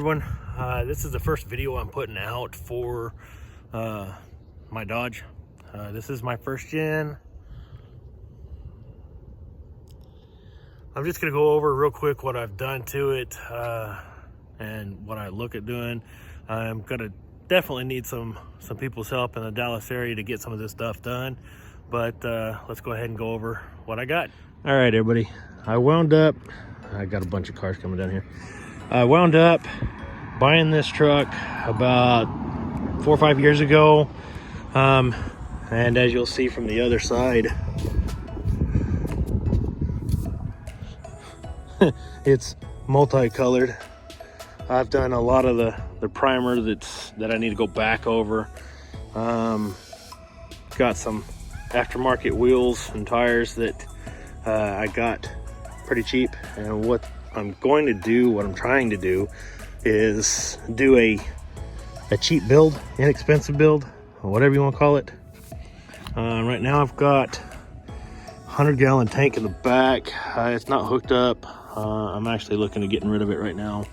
everyone. This is the first video I'm putting out for my Dodge. This is my first gen. I'm just gonna go over real quick what I've done to it and what I look at doing. I'm gonna definitely need some people's help in the Dallas area to get some of this stuff done, but let's go ahead and go over what I got. All right, everybody, I wound up, I got a bunch of cars coming down here. I wound up buying this truck about 4 or 5 years ago, and as you'll see from the other side, it's multicolored. I've done a lot of the primer that I need to go back over. Got some aftermarket wheels and tires that I got pretty cheap, and what I'm trying to do is do a cheap build, inexpensive build, or whatever you want to call it. Right now I've got 100-gallon tank in the back. It's not hooked up. I'm actually looking at getting rid of it right now.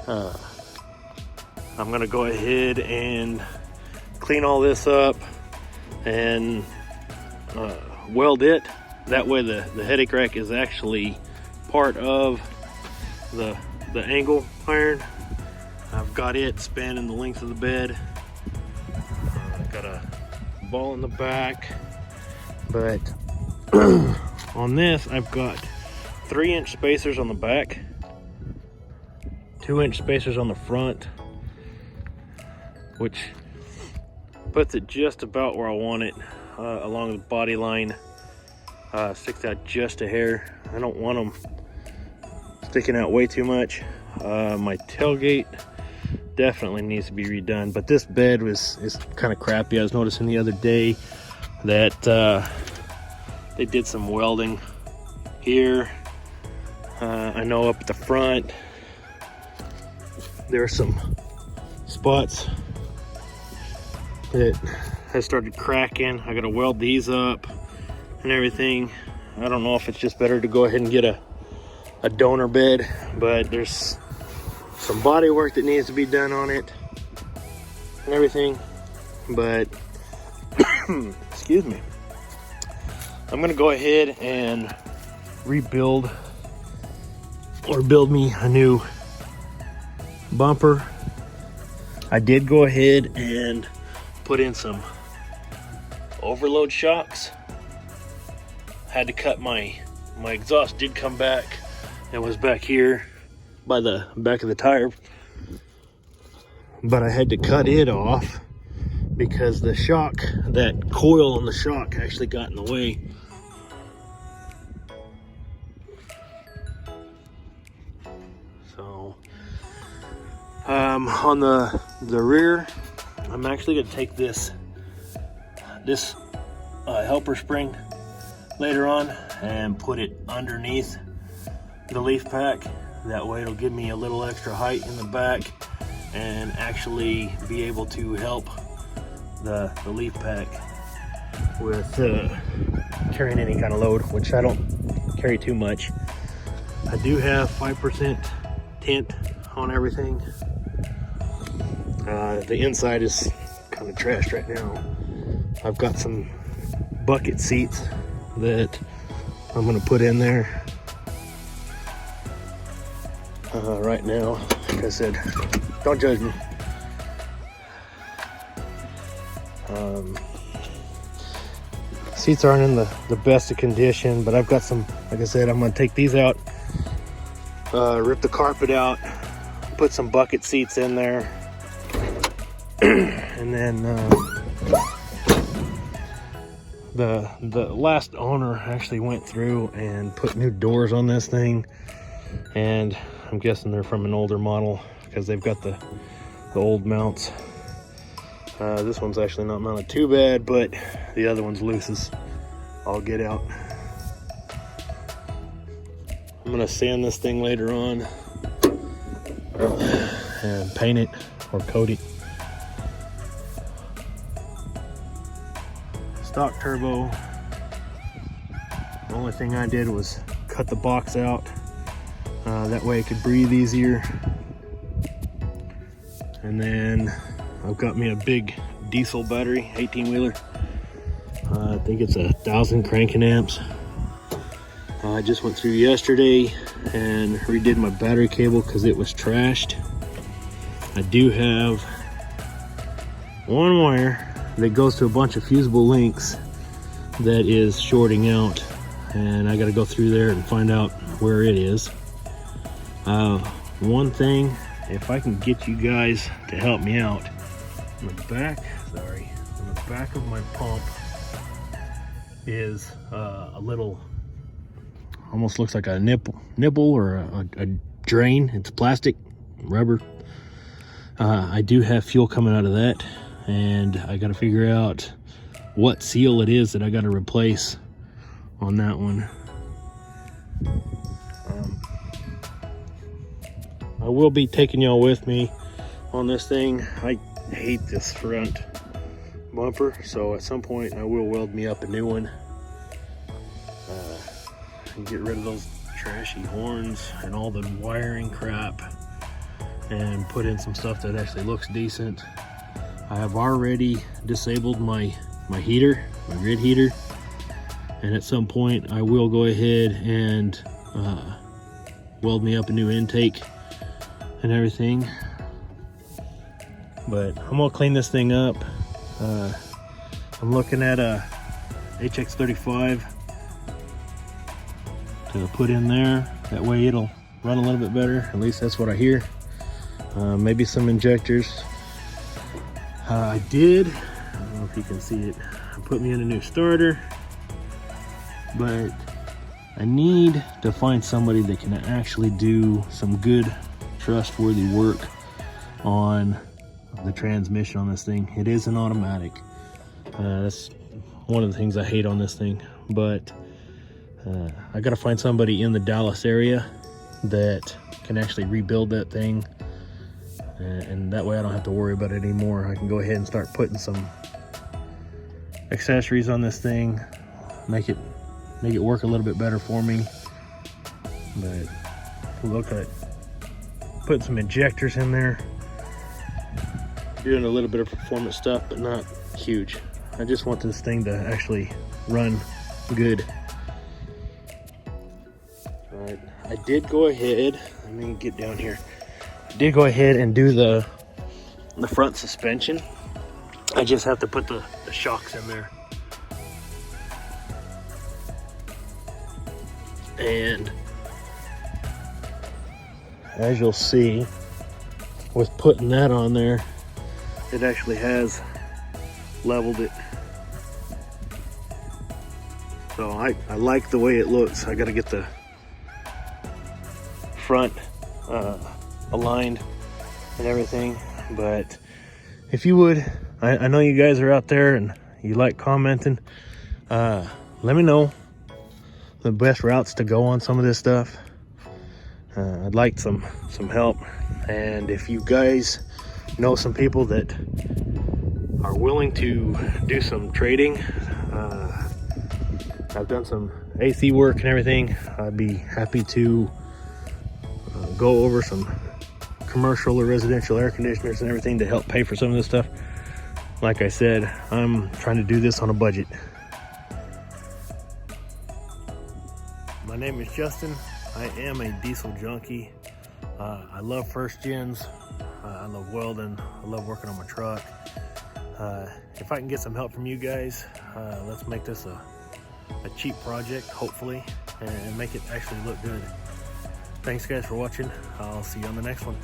I'm gonna go ahead and clean all this up and weld it. That way the headache rack is actually part of the angle iron. I've got it spanning the length of the bed. Got a ball in the back, but on this I've got 3-inch spacers on the back, 2-inch spacers on the front, which puts it just about where I want it along the body line. Sticks out just a hair. I don't want them sticking out way too much. My tailgate definitely needs to be redone, but this bed is kind of crappy. I was noticing the other day that they did some welding here. I know up at the front there are some spots that has started cracking. I gotta weld these up and everything. I don't know if it's just better to go ahead and get a donor bed, but there's some body work that needs to be done on it and everything. But excuse me, I'm gonna go ahead and rebuild or build me a new bumper. I did go ahead and put in some overload shocks. Had to cut my exhaust did come back and was back here by the back of the tire, but I had to cut it off because the shock, that coil on the shock, actually got in the way. So on the rear, I'm actually gonna take this helper spring later on and put it underneath the leaf pack. That way it'll give me a little extra height in the back and actually be able to help the leaf pack with carrying any kind of load, which I don't carry too much. I do have 5% tint on everything. The inside is kind of trashed right now. I've got some bucket seats that I'm gonna put in there right now. Like I said, don't judge me. Seats aren't in the best of condition, but I've got some, like I said, I'm gonna take these out, rip the carpet out, put some bucket seats in there, and then the last owner actually went through and put new doors on this thing, and I'm guessing they're from an older model because they've got the old mounts. This one's actually not mounted too bad, but the other one's loose as all get out. I'm gonna sand this thing later on and paint it or coat it. Stock turbo. The only thing I did was cut the box out. That way it could breathe easier. And then I've got me a big diesel battery, 18-wheeler. I think it's 1,000 cranking amps. I just went through yesterday and redid my battery cable because it was trashed. I do have one wire that goes to a bunch of fusible links that is shorting out, and I got to go through there and find out where it is. One thing, if I can get you guys to help me out, on the back of my pump is a little, almost looks like a nipple or a drain. It's plastic, rubber. I do have fuel coming out of that, and I got to figure out what seal it is that I got to replace on that one. I will be taking y'all with me on this thing. I hate this front bumper, so at some point I will weld me up a new one and get rid of those trashy horns and all the wiring crap and put in some stuff that actually looks decent. I have already disabled my heater, my grid heater, and at some point I will go ahead and weld me up a new intake and everything. But I'm gonna clean this thing up. I'm looking at a HX35 to put in there. That way it'll run a little bit better. At least that's what I hear. Maybe some injectors. I don't know if you can see it, I put me in a new starter, but I need to find somebody that can actually do some good, trustworthy work on the transmission on this thing. It is an automatic. That's one of the things I hate on this thing, but I gotta find somebody in the Dallas area that can actually rebuild that thing, and that way I don't have to worry about it anymore. I can go ahead and start putting some accessories on this thing, make it work a little bit better for me. But look at putting some injectors in there, doing a little bit of performance stuff, but not huge. I just want this thing to actually run good. Alright, I did go ahead, let me get down here. I did go ahead and do the front suspension. I just have to put the shocks in there. And as you'll see, with putting that on there, it actually has leveled it. So I like the way it looks. I got to get the front aligned and everything. But if you would, I know you guys are out there and you like commenting. Let me know the best routes to go on some of this stuff. I'd like some help. And if you guys know some people that are willing to do some trading, I've done some AC work and everything, I'd be happy to go over some commercial or residential air conditioners and everything to help pay for some of this stuff. Like I said, I'm trying to do this on a budget. My name is Justin. I am a diesel junkie. I love first gens. I love welding. I love working on my truck. If I can get some help from you guys, let's make this a cheap project, hopefully, and make it actually look good. Thanks guys for watching. I'll see you on the next one.